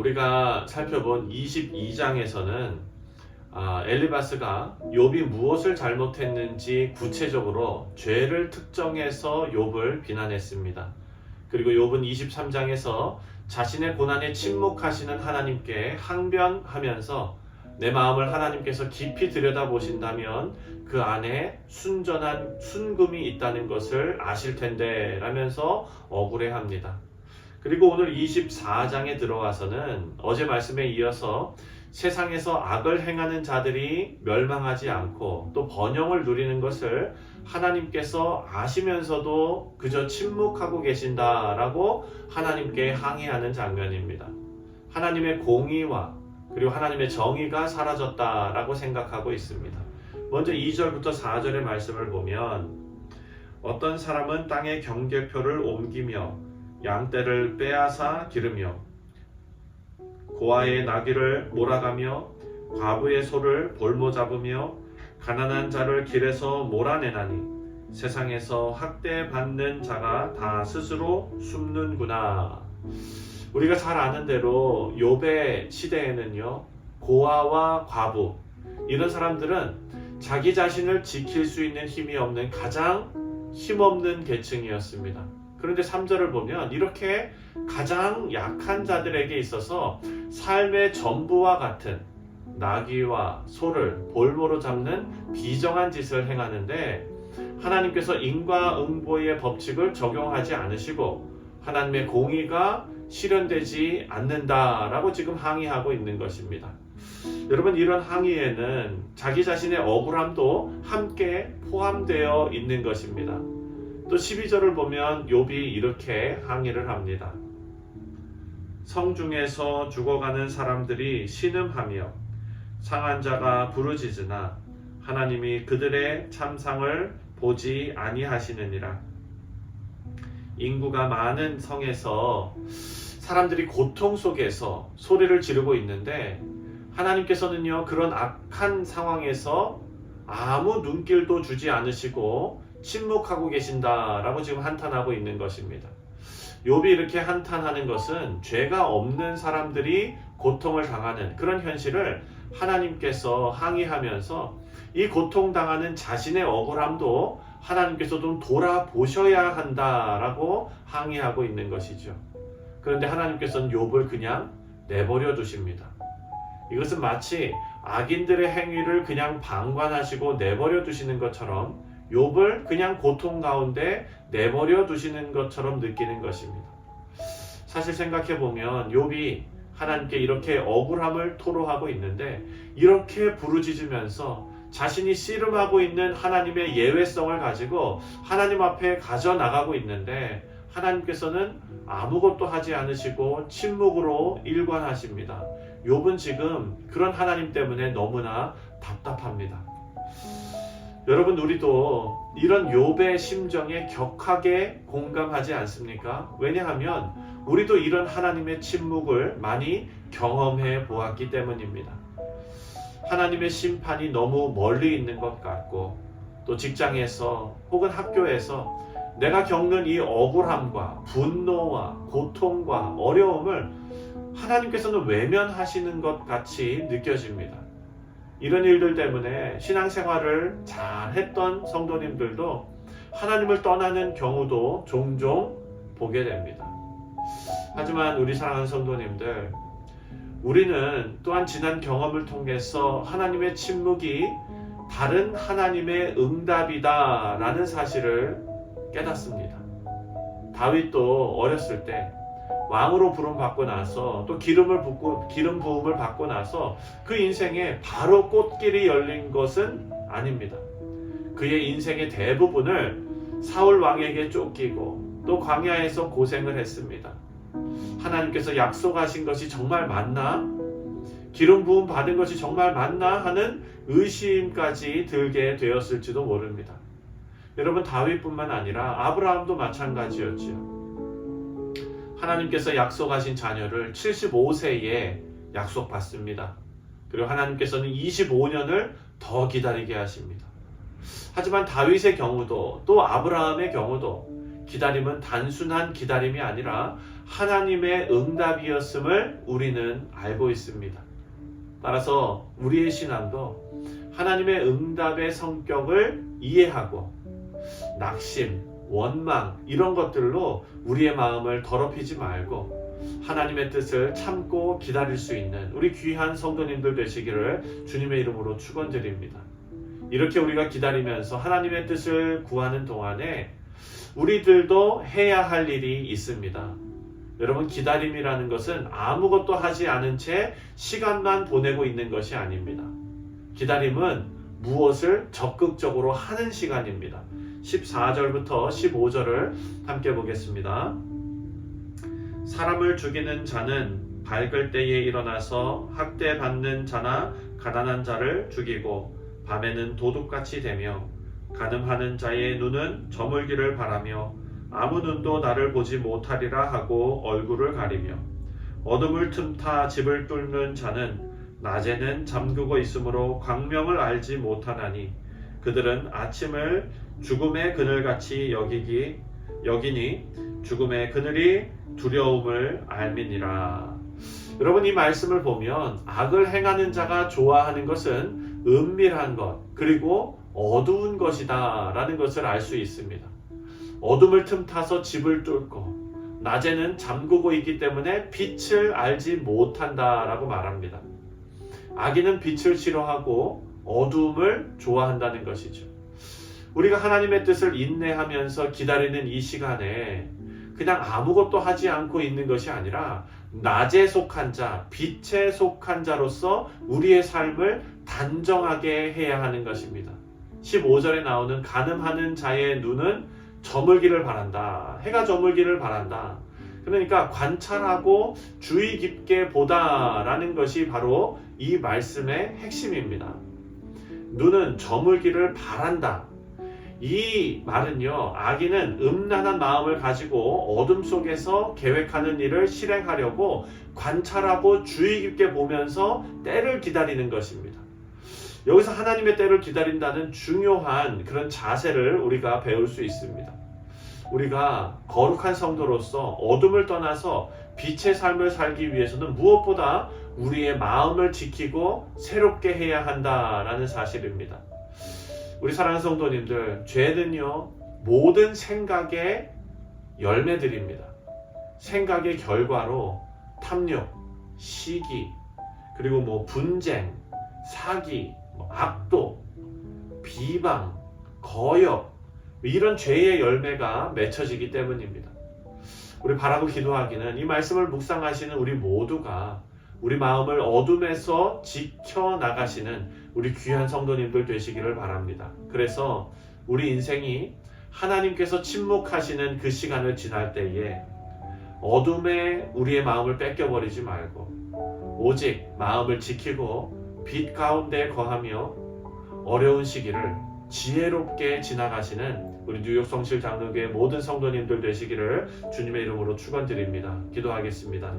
우리가 살펴본 22장에서는 엘리바스가 욥이 무엇을 잘못했는지 구체적으로 죄를 특정해서 욥을 비난했습니다. 그리고 욥은 23장에서 자신의 고난에 침묵하시는 하나님께 항변하면서 내 마음을 하나님께서 깊이 들여다보신다면 그 안에 순전한 순금이 있다는 것을 아실 텐데 라면서 억울해합니다. 그리고 오늘 24장에 들어와서는 어제 말씀에 이어서 세상에서 악을 행하는 자들이 멸망하지 않고 또 번영을 누리는 것을 하나님께서 아시면서도 그저 침묵하고 계신다라고 하나님께 항의하는 장면입니다. 하나님의 공의와 그리고 하나님의 정의가 사라졌다라고 생각하고 있습니다. 먼저 2절부터 4절의 말씀을 보면 어떤 사람은 땅의 경계표를 옮기며 양떼를 빼앗아 기르며 고아의 나귀를 몰아가며 과부의 소를 볼모 잡으며 가난한 자를 길에서 몰아내나니 세상에서 학대받는 자가 다 스스로 숨는구나. 우리가 잘 아는 대로 욥의 시대에는요, 고아와 과부 이런 사람들은 자기 자신을 지킬 수 있는 힘이 없는 가장 힘없는 계층이었습니다. 그런데 3절을 보면 이렇게 가장 약한 자들에게 있어서 삶의 전부와 같은 나귀와 소를 볼모로 잡는 비정한 짓을 행하는데 하나님께서 인과응보의 법칙을 적용하지 않으시고 하나님의 공의가 실현되지 않는다라고 지금 항의하고 있는 것입니다. 여러분, 이런 항의에는 자기 자신의 억울함도 함께 포함되어 있는 것입니다. 또 12절을 보면 욥이 이렇게 항의를 합니다. 성중에서 죽어가는 사람들이 신음하며 상한 자가 부르짖으나 하나님이 그들의 참상을 보지 아니하시느니라. 인구가 많은 성에서 사람들이 고통 속에서 소리를 지르고 있는데 하나님께서는요, 그런 악한 상황에서 아무 눈길도 주지 않으시고 침묵하고 계신다라고 지금 한탄하고 있는 것입니다. 욥이 이렇게 한탄하는 것은 죄가 없는 사람들이 고통을 당하는 그런 현실을 하나님께서 항의하면서 이 고통당하는 자신의 억울함도 하나님께서 좀 돌아보셔야 한다라고 항의하고 있는 것이죠. 그런데 하나님께서는 욥을 그냥 내버려 두십니다. 이것은 마치 악인들의 행위를 그냥 방관하시고 내버려 두시는 것처럼 욥을 그냥 고통 가운데 내버려 두시는 것처럼 느끼는 것입니다. 사실 생각해보면 욥이 하나님께 이렇게 억울함을 토로하고 있는데 이렇게 부르짖으면서 자신이 씨름하고 있는 하나님의 예외성을 가지고 하나님 앞에 가져나가고 있는데 하나님께서는 아무것도 하지 않으시고 침묵으로 일관하십니다. 욥은 지금 그런 하나님 때문에 너무나 답답합니다. 여러분, 우리도 이런 욥의 심정에 격하게 공감하지 않습니까? 왜냐하면 우리도 이런 하나님의 침묵을 많이 경험해 보았기 때문입니다. 하나님의 심판이 너무 멀리 있는 것 같고 또 직장에서 혹은 학교에서 내가 겪는 이 억울함과 분노와 고통과 어려움을 하나님께서는 외면하시는 것 같이 느껴집니다. 이런 일들 때문에 신앙생활을 잘 했던 성도님들도 하나님을 떠나는 경우도 종종 보게 됩니다. 하지만 우리 사랑하는 성도님들, 우리는 또한 지난 경험을 통해서 하나님의 침묵이 다른 하나님의 응답이다 라는 사실을 깨닫습니다. 다윗도 어렸을 때 왕으로 부름 받고 나서 또 기름 부음을 받고 나서 그 인생에 바로 꽃길이 열린 것은 아닙니다. 그의 인생의 대부분을 사울 왕에게 쫓기고 또 광야에서 고생을 했습니다. 하나님께서 약속하신 것이 정말 맞나? 기름 부음 받은 것이 정말 맞나? 하는 의심까지 들게 되었을지도 모릅니다. 여러분, 다윗뿐만 아니라 아브라함도 마찬가지였지요. 하나님께서 약속하신 자녀를 75세에 약속받습니다. 그리고 하나님께서는 25년을 더 기다리게 하십니다. 하지만 다윗의 경우도 또 아브라함의 경우도 기다림은 단순한 기다림이 아니라 하나님의 응답이었음을 우리는 알고 있습니다. 따라서 우리의 신앙도 하나님의 응답의 성격을 이해하고 낙심, 원망 이런 것들로 우리의 마음을 더럽히지 말고 하나님의 뜻을 참고 기다릴 수 있는 우리 귀한 성도님들 되시기를 주님의 이름으로 축원드립니다. 이렇게 우리가 기다리면서 하나님의 뜻을 구하는 동안에 우리들도 해야 할 일이 있습니다. 여러분, 기다림이라는 것은 아무것도 하지 않은 채 시간만 보내고 있는 것이 아닙니다. 기다림은 무엇을 적극적으로 하는 시간입니다. 14절부터 15절을 함께 보겠습니다. 사람을 죽이는 자는 밝을 때에 일어나서 학대받는 자나 가난한 자를 죽이고 밤에는 도둑같이 되며 간음하는 자의 눈은 저물기를 바라며 아무 눈도 나를 보지 못하리라 하고 얼굴을 가리며 어둠을 틈타 집을 뚫는 자는 낮에는 잠그고 있으므로 광명을 알지 못하나니 그들은 아침을 죽음의 그늘같이 여기니 죽음의 그늘이 두려움을 알미니라. 여러분, 이 말씀을 보면 악을 행하는 자가 좋아하는 것은 은밀한 것 그리고 어두운 것이다 라는 것을 알 수 있습니다. 어둠을 틈타서 집을 뚫고 낮에는 잠그고 있기 때문에 빛을 알지 못한다라고 말합니다. 악인은 빛을 싫어하고 어두움을 좋아한다는 것이죠. 우리가 하나님의 뜻을 인내하면서 기다리는 이 시간에 그냥 아무것도 하지 않고 있는 것이 아니라 낮에 속한 자, 빛에 속한 자로서 우리의 삶을 단정하게 해야 하는 것입니다. 15절에 나오는 간음하는 자의 눈은 저물기를 바란다. 해가 저물기를 바란다. 그러니까 관찰하고 주의 깊게 보다라는 것이 바로 이 말씀의 핵심입니다. 눈은 저물기를 바란다. 이 말은요, 악인은 음란한 마음을 가지고 어둠 속에서 계획하는 일을 실행하려고 관찰하고 주의 깊게 보면서 때를 기다리는 것입니다. 여기서 하나님의 때를 기다린다는 중요한 그런 자세를 우리가 배울 수 있습니다. 우리가 거룩한 성도로서 어둠을 떠나서 빛의 삶을 살기 위해서는 무엇보다 우리의 마음을 지키고 새롭게 해야 한다라는 사실입니다. 우리 사랑하는 성도님들, 죄는요 모든 생각의 열매들입니다. 생각의 결과로 탐욕, 시기, 그리고 분쟁, 사기, 악도, 비방, 거역 이런 죄의 열매가 맺혀지기 때문입니다. 우리 바라고 기도하기는 이 말씀을 묵상하시는 우리 모두가 우리 마음을 어둠에서 지켜나가시는 우리 귀한 성도님들 되시기를 바랍니다. 그래서 우리 인생이 하나님께서 침묵하시는 그 시간을 지날 때에 어둠에 우리의 마음을 뺏겨버리지 말고 오직 마음을 지키고 빛 가운데 거하며 어려운 시기를 지혜롭게 지나가시는 우리 뉴욕 성실 장로교회 모든 성도님들 되시기를 주님의 이름으로 축원드립니다. 기도하겠습니다.